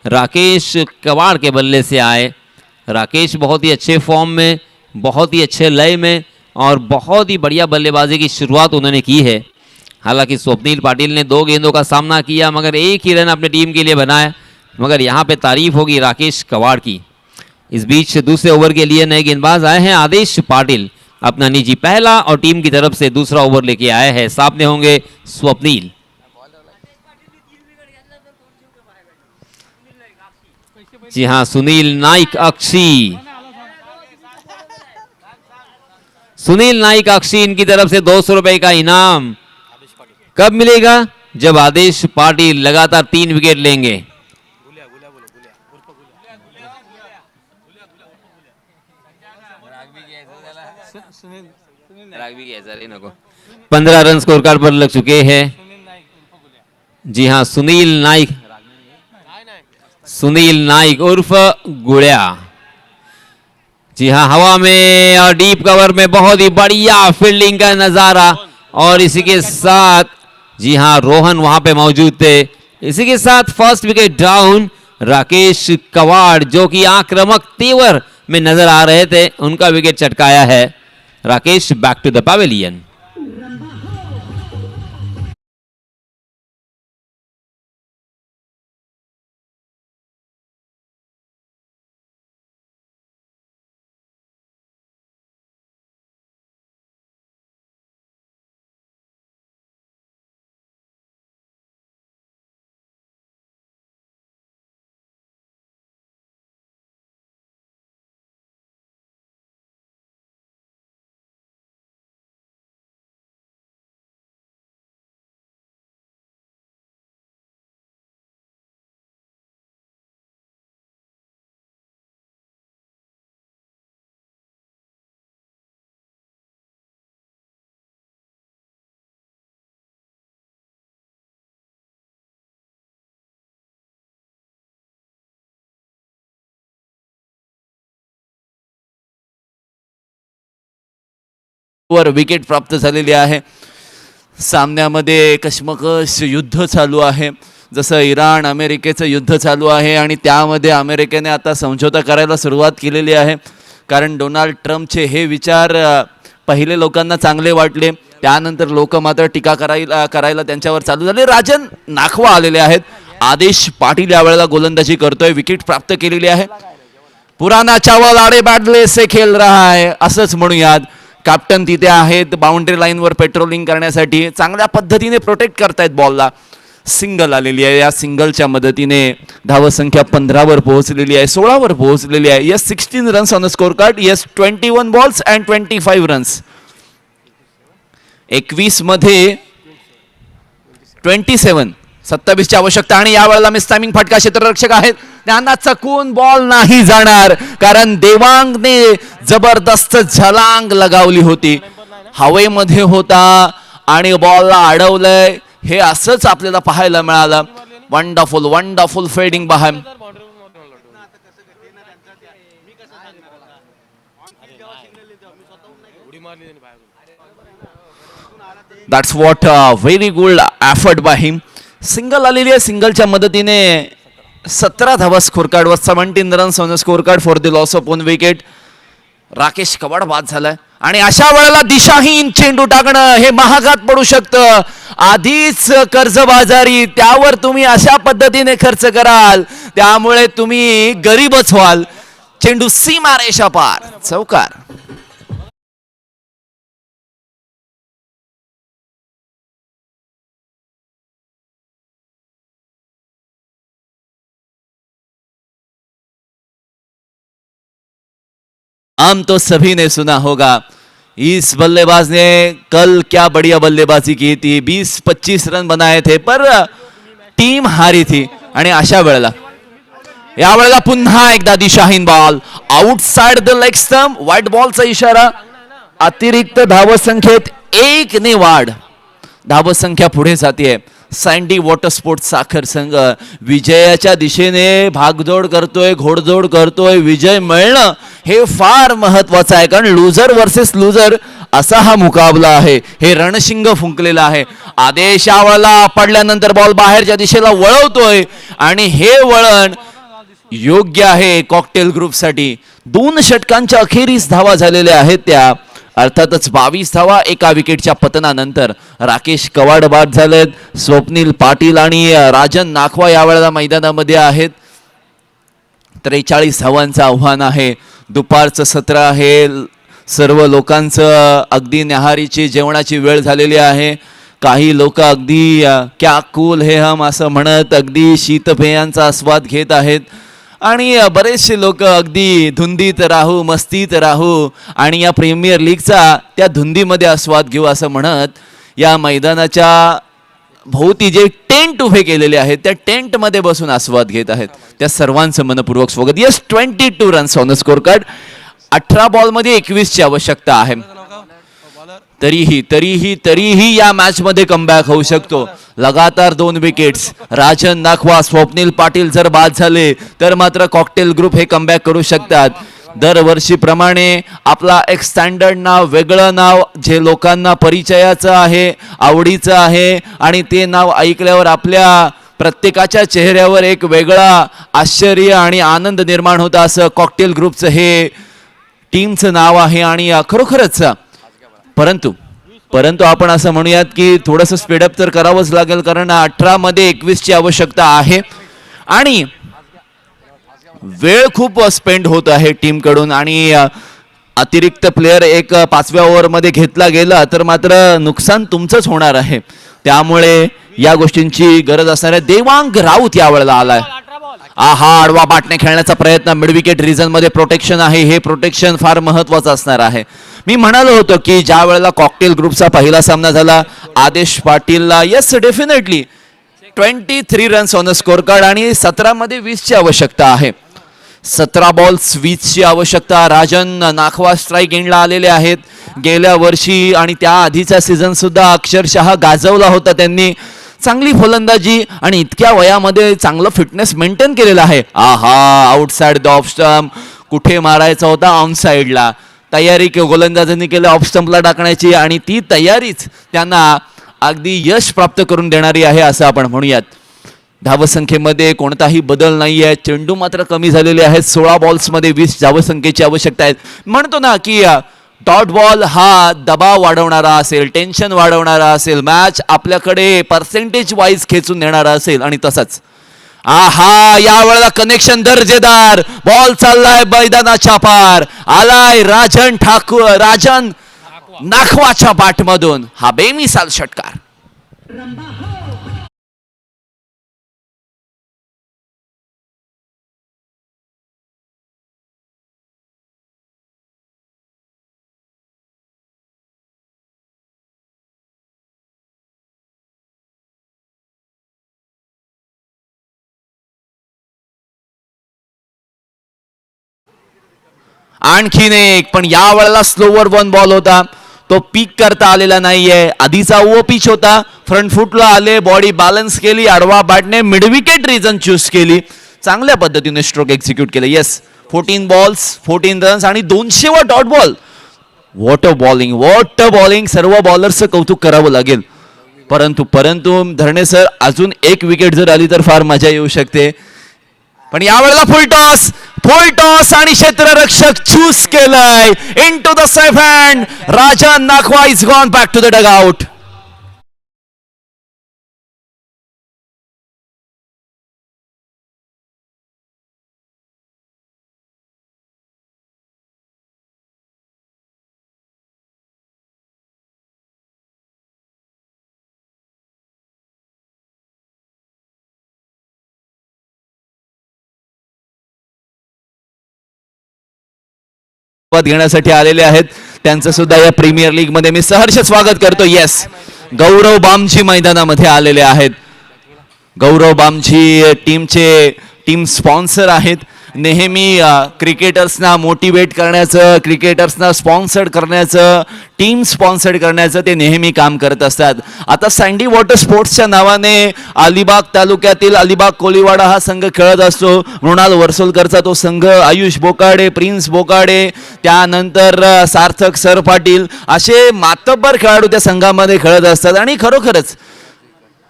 राकेश कवाड़ के बल्ले से आए। राकेश बहुत ही अच्छे फॉर्म में, बहुत ही अच्छे लय में और बहुत ही बढ़िया बल्लेबाजी की शुरुआत उन्होंने की है। हालांकि स्वप्निल पाटिल ने 2 गेंदों का सामना किया मगर 1 ही रन अपने टीम के लिए बनाया। मगर यहाँ पे तारीफ होगी राकेश कवाड़ की। इस बीच दूसरे ओवर के लिए नए गेंदबाज आए हैं आदेश पाटिल, अपना निजी पहला और टीम की तरफ से दूसरा ओवर लेके आए हैं। सामने होंगे स्वप्निल। जी हाँ, सुनील नाइक अक्षी, सुनील नाइक अक्षी इनकी तरफ से 200 रुपए का इनाम। कब मिलेगा? जब आदेश पाटिल लगातार 3 विकेट लेंगे। नको 15 रन स्कोर कार्ड पर लग चुके हैं। जी हाँ, सुनील नाइक, सुनील नाइक उर्फ गुड़िया। जी हाँ, हवा में और डीप कवर में बहुत ही बढ़िया फील्डिंग का नजारा। और इसी के साथ जी हाँ, रोहन वहां पे मौजूद थे। इसी के साथ फर्स्ट विकेट डाउन। राकेश कवाड़ जो कि आक्रामक तेवर में नजर आ रहे थे, उनका विकेट चटकाया है। Rakesh back to the pavilion. वर विकेट प्राप्त झालेली आहे। सामन्यामध्ये कश्मकश युद्ध चालू आहे। जसं इराण अमेरिकेचं युद्ध चालू आहे आणि त्यामध्ये अमेरिकेने आता समझोता करायला सुरुवात केलेली आहे, कारण डोनाल्ड ट्रम्पचे हे विचार पहिले लोकांना चांगले वाटले, त्यानंतर लोक मात्र टीका करायला त्यांच्यावर चालू झाले. राजन नाखवा आलेले आहेत. आदेश पाटील यावेळेला गोलंदाजी करतोय, विकेट प्राप्त केलेली आहे. पुराना चावल आडे बॅटले से खेल रहा है असंच म्हणूयात. कॅप्टन तिथे आहेत बाउंड्री लाईनवर पेट्रोलिंग करण्यासाठी, चांगल्या पद्धतीने प्रोटेक्ट करतायत बॉलला. सिंगल आलेली आहे, या सिंगलच्या मदतीने धावसंख्या 15 वर पोहोचलेली आहे, 16 वर पोहोचलेली आहे. Yes 16 runs on the score card. Yes 21 balls and 25 runs. 21 मध्ये 27 ची आवश्यकता आणि यावेळेला मिस टायमिंग फटका क्षेत्ररक्षक आहेत, त्यांना चकून बॉल नाही जाणार, कारण देवांगने जबरदस्त झलांग लगावली होती, हवेमध्ये होता आणि बॉलला अडवलंय. हे असंच आपल्याला पाहायला मिळालं. वंडरफुल वंडरफुल फेडिंग बाहेर. That's what very good effort by him. Single आलेली आहे, सिंगलच्या मदतीने 17 धावा स्कोर कार्ड वर 17 runs on the score card for the loss of 1 wicket. Rakesh Kawad बाद झालाय आणि अशा वेळेला दिशाहीन चेंडू टाकणं हे महागात पडू शकतं. आधीच कर्जबाजारी, त्यावर तुम्ही अशा पद्धतीने खर्च कराल, त्यामुळे तुम्ही गरीबच व्हाल. चेंडू सीमारेषा पार, चौकार. हम तो सभी ने सुना होगा, इस बल्लेबाज ने कल क्या बढ़िया बल्लेबाजी की थी, 20-25 रन बनाए थे, पर टीम हारी थी. आणि अशा वेळेला यावेळेला पुन्हा एकदा दिशाहीन ball outside the leg stump. White बॉलचा इशारा. अतिरिक्त धावसंख्येत 1 ने वाढ. धावसंख्या पुढे जाते. सँडी वॉटर स्पोर्ट्स साखर संघ विजयाच्या दिशेने भागदौड करतोय, घोडदौड करतोय. विजय मिळणं हे फार महत्वाचं आहे, कारण लुझर वर्सेस लुझर असा हा मुकाबला आहे. हे रणशिंग फुंकलेला आहे. आदेश यावेळेला पडल्यानंतर बॉल बाहेरच्या दिशेला वळवतोय आणि हे वळण योग्य आहे कॉकटेल ग्रुपसाठी. 2 षटकांच्या अखेरीस धावा झालेल्या आहेत त्या, अर्थातच 22 धावा एका विकेटच्या पतनानंतर. राकेश कवाड बाद झालेत. स्वप्नील पाटील आणि राजन नाखवा यावेळेला मैदानामध्ये आहेत. 43 धावांचं आव्हान आहे. दुपारचं सत्र आहे, सर्व लोकांचं अगदी न्याहारीची जेवणाची वेळ झालेली आहे. काही लोक अगदी क्या कूल हे हम असं म्हणत अगदी शीतपेयांचा आस्वाद घेत आहेत आणि बरेचसे लोक अगदी धुंदीत राहू, मस्तीत राहू आणि या प्रीमियर लीगचा त्या धुंदीमध्ये आस्वाद घेऊ असं म्हणत या मैदानाच्या भोवती जे टेंट उभे केलेले आहेत त्या टेंटमध्ये बसून आस्वाद घेत आहेत. त्या सर्वांचं मनपूर्वक स्वागत. Yes 22 runs on the score card. 18 बॉलमध्ये 21 ची आवश्यकता आहे. तरीही या मॅच मध्ये कमबॅक होऊ शकतो. लगातार 2 विकेट्स. राजन नाखवा, स्वप्नील पाटील जर बाद झाले तर मात्र कॉकटेल ग्रुप हे कमबॅक करू शकतात. दरवर्षीप्रमाणे आपला एक स्टँडर्ड नाव, वेगळं नाव जे लोकांना परिचयाचं आहे, आवडीचं आहे आणि ते नाव ऐकल्यावर आपल्या प्रत्येकाच्या चेहऱ्यावर एक वेगळा आश्चर्य आणि आनंद निर्माण होता. असं कॉकटेल ग्रुपचं हे टीमचं नाव आहे आणि खरोखरच परंतु आपण असं म्हणूयात की थोडंसं स्पीडअप तर करावंच लागेल, कारण 18 मध्ये 21 ची आवश्यकता आहे आणि वेळ खूप स्पेंड होत आहे टीम कडून आणि अतिरिक्त प्लेयर एक 5व्या ओव्हरमध्ये घेतला गेला तर मात्र नुकसान तुमचंच होणार आहे. त्यामुळे या गोष्टींची गरज असणार आहे. देवांग राऊत यावेळेला आलाय. आडवा बाटने खेळण्याचा प्रयत्न. मिड विकेट रिजन मध्ये प्रोटेक्शन आहे, हे प्रोटेक्शन फार महत्वाचं असणार आहे. मी म्हणालो होतो की ज्या वेळेला कॉकटेल ग्रुपचा पहिला सामना झाला आदेश पाटीलला yes definitely 23 runs on the score card आणि 17 मध्ये 20 ची आवश्यकता आहे. 17 बॉल्स 20 ची आवश्यकता. राजन नाखवा स्ट्राईक एंडला आलेले आहेत. गेल्या वर्षी आणि त्या आधीचा सीझन सुद्धा अक्षरशः गाजवला होता त्यांनी. चांगली फलंदाजी आणि इतक्या वयामध्ये चांगलं फिटनेस मेंटेन केलेलं आहे. Outside the off stump. कुठे मारायचा होता? ऑन साइडला. तयारी गोलंदाजांनी केली ऑफ स्टंपला टाकण्याची आणि ती तयारीच त्यांना अगदी यश प्राप्त करून देणारी आहे असं आपण म्हणूयात. धावसंख्येमध्ये कोणताही बदल नाही आहे. चेंडू मात्र कमी झालेले आहेत. 16 बॉल्समध्ये 20 धावसंख्येची आवश्यकता आहे. म्हणतो ना की डॉट बॉल हा दबाव वाढवणारा असेल, टेन्शन वाढवणारा असेल, मॅच आपल्याकडे पर्सेंटेज वाईज खेचून नेणारा असेल. आणि तसंच आहा यावेळेला कनेक्शन दर्जेदार, बॉल चाललाय मैदानाच्या पार, आलाय राजन नाखवाच्या बॅटमधून हा बेमिसाल षटकार. आणखीन एक, पण या वेळेला स्लोवर वन बॉल होता, तो पीक करता आलेला नाहीये. आधीचा ओ पिच होता, फ्रंट फुटला आले, बॉडी बॅलन्स केली, आडवा बॅटने मिड विकेट रिजन चूज केली, चांगल्या पद्धतीने स्ट्रोक एक्झिक्यूट केले. येस, 14 बॉल्स 14 रन्स आणि 200 वा dot ball. What a bowling, सर्व बॉलर्सचं कौतुक करावं लागेल. परंतु धरणे सर, अजून एक विकेट जर आली तर फार मजा येऊ शकते. पण यावेळेला फुल टॉस आणि क्षेत्ररक्षक चूज केलंय into the safe hand. Rajan Nakhwa is gone back to the dugout. घेण्यासाठी आलेले आहेत, त्यांचं सुद्धा या प्रीमियर लीग मध्ये मी सहर्ष स्वागत करतो. येस, गौरव बामजी मैदानामध्ये आलेले आहेत. गौरव बामजी टीम स्पॉन्सर आहेत. नेहमी क्रिकेटर्सना मोटिवेट करण्याचं, क्रिकेटर्सना स्पॉन्सर्ड करण्याचं, टीम स्पॉन्सर्ड करण्याचं ते नेहमी काम करत असतात. आता सँडी वॉटर स्पोर्ट्सच्या नावाने अलिबाग तालुक्यातील अलिबाग कोलीवाडा हा संघ खेळत असतो. मृणाल वर्सोलकरचा तो संघ, आयुष बोकाडे, प्रिन्स बोकाडे, त्यानंतर सार्थक सर पाटील असे मातब्बर खेळाडू त्या संघामध्ये खेळत असतात. आणि खरोखरच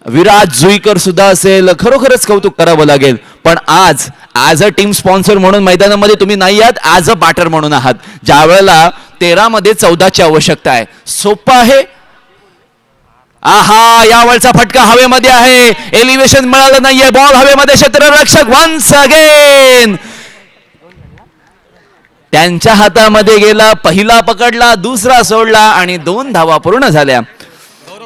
विराज जुईकर सुद्धा असेल, खरोखरच कौतुक करावं लागेल. पण आज ॲज अ टीम स्पॉन्सर म्हणून मैदानामध्ये तुम्ही नाही आहात, ॲज अ बॅटर म्हणून आहात. ज्या वेळेला 13 मध्ये 14ची आवश्यकता आहे. सोपं आहे. आहा, यावेळचा फटका हवेमध्ये आहे, एलिव्हेशन मिळालं नाहीये, बॉल हवेमध्ये, क्षेत्ररक्षक वन्स अगेन त्यांच्या हातामध्ये गेला. पहिला पकडला, दुसरा सोडला आणि 2 धावा पूर्ण झाल्या.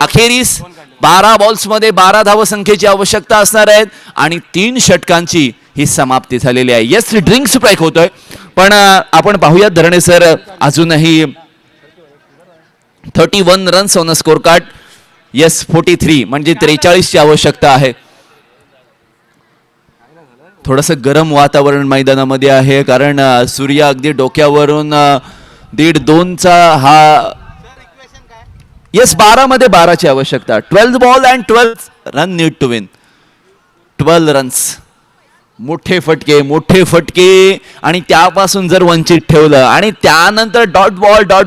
अखेरीस 12 बॉल्समध्ये 12 धावसंख्येची आवश्यकता असणार आहेत आणि 3 षटकांची ही समाप्ती झालेली आहे. येस, ड्रिंक स्ट्राईक होतोय, पण आपण पाहूयात धरणे सर, अजूनही 31 runs on score card. Yes, 43 म्हणजे 43ची आवश्यकता आहे. थोडंसं गरम वातावरण मैदानामध्ये आहे, कारण सूर्य अगदी डोक्यावरून 1.5-2चा हा. येस, 12 मध्ये 12ची आवश्यकता. 12 ball and 12 run need to win. 12 runs, मोठे फटके आणि त्यापासून जर वंचित ठेवलं आणि त्यानंतर डॉट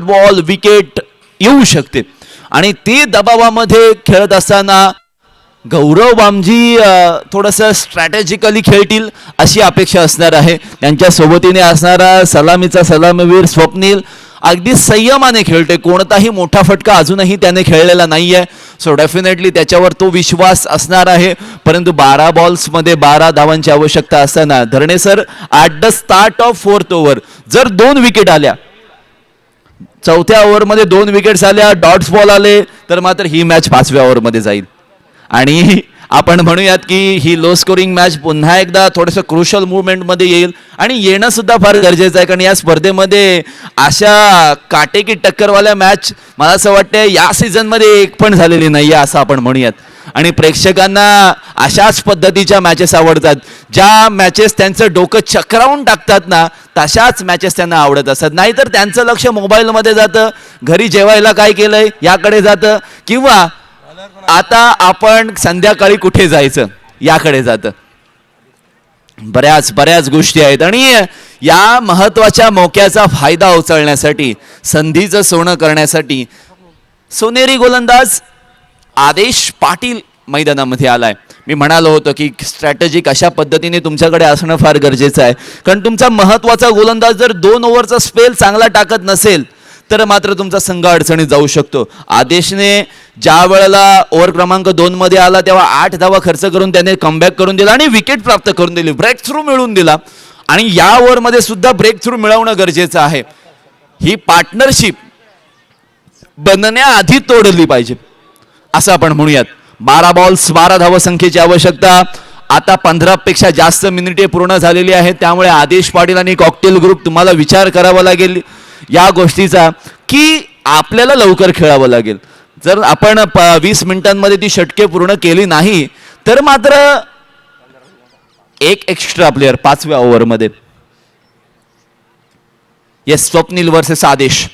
बॉल विकेट येऊ शकते. आणि ती दबावामध्ये खेळत असताना गौरव बामजी थोडंसं स्ट्रॅटेजिकली खेळतील अशी अपेक्षा असणार आहे. त्यांच्या सोबतीने असणारा सलामीचा सलामीवीर स्वप्नील अगदी संयमाने खेळतोय. कोणताही मोठा फटका अजूनही त्याने खेळलेला नाहीये. सो डेफिनेटली त्याच्यावर तो विश्वास असणार आहे. परंतु 12 बॉल्समध्ये 12 धावांची आवश्यकता असताना धरणे sir, at the start of 4th over जर 2 विकेट आल्या, 4थ्या ओव्हरमध्ये 2 विकेट्स आल्या, डॉट्स बॉल आले, तर मात्र ही मॅच 5व्या ओव्हरमध्ये जाईल. आणि आपण म्हणूयात की ही लो स्कोरिंग मॅच पुन्हा एकदा थोडंसं क्रुशल मुवमेंटमध्ये येईल. आणि येणं सुद्धा फार गरजेचं आहे, कारण या स्पर्धेमध्ये अशा काटेकी टक्करवाल्या मॅच मला असं वाटतं या सीझनमध्ये एक पण झालेली नाही आहे, असं आपण म्हणूयात. आणि प्रेक्षकांना अशाच पद्धतीच्या मॅचेस आवडतात, ज्या मॅचेस त्यांचं डोकं चक्रावून टाकतात ना, तशाच मॅचेस त्यांना आवडत असतात. नाहीतर त्यांचं लक्ष मोबाईलमध्ये जातं, घरी जेवायला काय केलंय याकडे जातं, किंवा आता आपण संध्याकाळी कुठे जायचं याकडे जातं. बऱ्याच गोष्टी आहेत. आणि या महत्वाच्या मोक्याचा फायदा उचलण्यासाठी, संधीचं सोनं करण्यासाठी सोनेरी गोलंदाज आदेश पाटील मैदानामध्ये आलाय. मी म्हणालो होतो की स्ट्रॅटेजिक अशा पद्धतीने तुमच्याकडे असणं फार गरजेचं आहे, कारण तुमचा महत्त्वाचा गोलंदाज जर 2 ओव्हरचा स्पेल चांगला टाकत नसेल तर मात्र तुमचा संघ अडचणीत जाऊ शकतो. आदेशने ज्या वेळेला ओव्हर क्रमांक 2 मध्ये आला तेव्हा 8 धावा खर्च करून त्याने कमबॅक करून दिला आणि विकेट प्राप्त करून दिली, ब्रेक थ्रू मिळवून दिला. आणि या ओव्हरमध्ये सुद्धा ब्रेक थ्रू मिळवणं गरजेचं आहे. ही पार्टनरशिप बनण्याआधी तोडली पाहिजे असं आपण म्हणूयात. 12 बॉल्स 12 धावसंख्येची आवश्यकता. आता 15 पेक्षा जास्त मिनिटे पूर्ण झालेली आहेत, त्यामुळे आदेश पाटील आणि कॉकटेल ग्रुप तुम्हाला विचार करावा लागेल या गोष्टीचा की आपल्याला लवकर खेळावं लागेल. जर आपण 20 मिनिटांमध्ये ती षटके पूर्ण केली नाही तर मात्र एक एक्स्ट्रा प्लेयर 5व्या ओव्हरमध्ये. Yes, Swapnil versus Aadesh,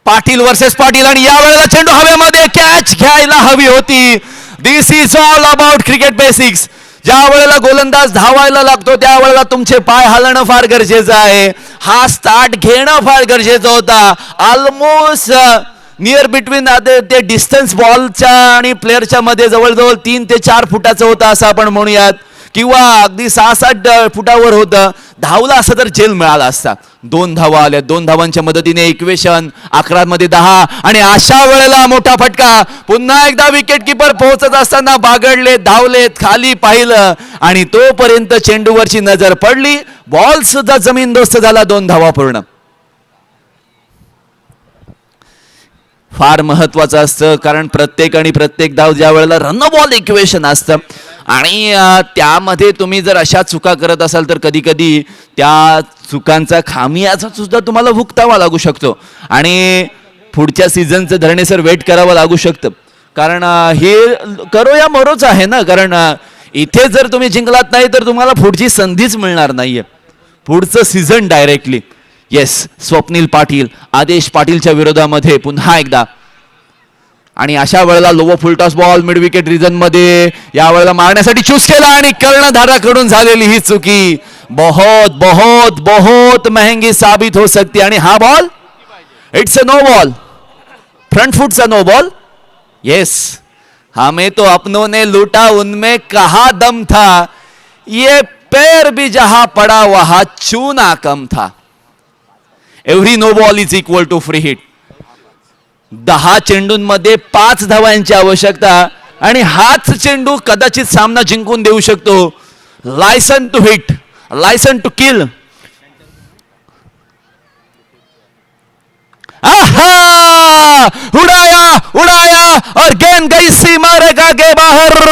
Patil versus Patil. आणि या वेळेला चेंडू हवेमध्ये, कॅच घ्यायला हवी होती. This is all about cricket basics. ज्या वेळेला गोलंदाज धावायला लागतो त्यावेळेला तुमचे पाय हलणं फार गरजेचं आहे. हा स्टार्ट घेणं फार गरजेचं होता. ऑलमोस्ट नियर बिटवीन ते डिस्टन्स बॉलच्या आणि प्लेअरच्या मध्ये जवळजवळ 3 ते 4 फुटाचं होतं असं आपण म्हणूयात, किंवा अगदी 6-7 फुटावर होतं. धावला असं तर जेल मिळाला असता. 2 धावा आल्या, 2 धावांच्या मदतीने इक्वेशन 11 मध्ये 10. आणि अशा वेळेला मोठा फटका. पुन्हा एकदा विकेट किपर पोहोचत असताना बागडले, धावलेत, खाली पाहिलं आणि तोपर्यंत चेंडूवरची नजर पडली. बॉल सुद्धा जमीनदोस्त झाला. 2 धावा पूर्ण. फार महत्वाचं असतं, कारण प्रत्येक धाव ज्या वेळेला रन बॉल इक्वेशन असतं आणि त्यामध्ये तुम्ही जर अशा चुका करत असाल तर कधी कधी त्या चुकांचा खामियाजा सुद्धा तुम्हाला भुगतावा लागू शकतो आणि पुढच्या सीझनचं धरणेसर वेट करावं लागू शकतं. कारण हे करो या मरोच आहे ना, कारण इथे जर तुम्ही जिंकलात नाही तर तुम्हाला पुढची संधीच मिळणार नाहीये, पुढचं season directly. Yes, Swapnil Patil Aadesh पाटीलच्या विरोधामध्ये पुन्हा एकदा. आणि अशा वेळेला lower full toss ball mid wicket region मध्ये या वेळेला मारण्यासाठी चूज केला आणि कर्णधाराकडून झालेली ही चुकी बहुत बहुत बहुत महंगी साबित हो सकती. आणि हा ball it's a no ball, front फुटचा नो बॉल. यस, हमें तो अपनों ने लूटा उनमें कहा दम था, ये पैर भी जहां पड़ा वहां चूना कम था. Every no ball is equal to free hit. 10 चेंडूंमध्ये 5 धावांची आवश्यकता आणि हाच चेंडू कदाचित सामना जिंकून देऊ शकतो. License to hit, license to kill. उड़ाया उड़ाया और गेंद गई सीमा रेखा के बाहर.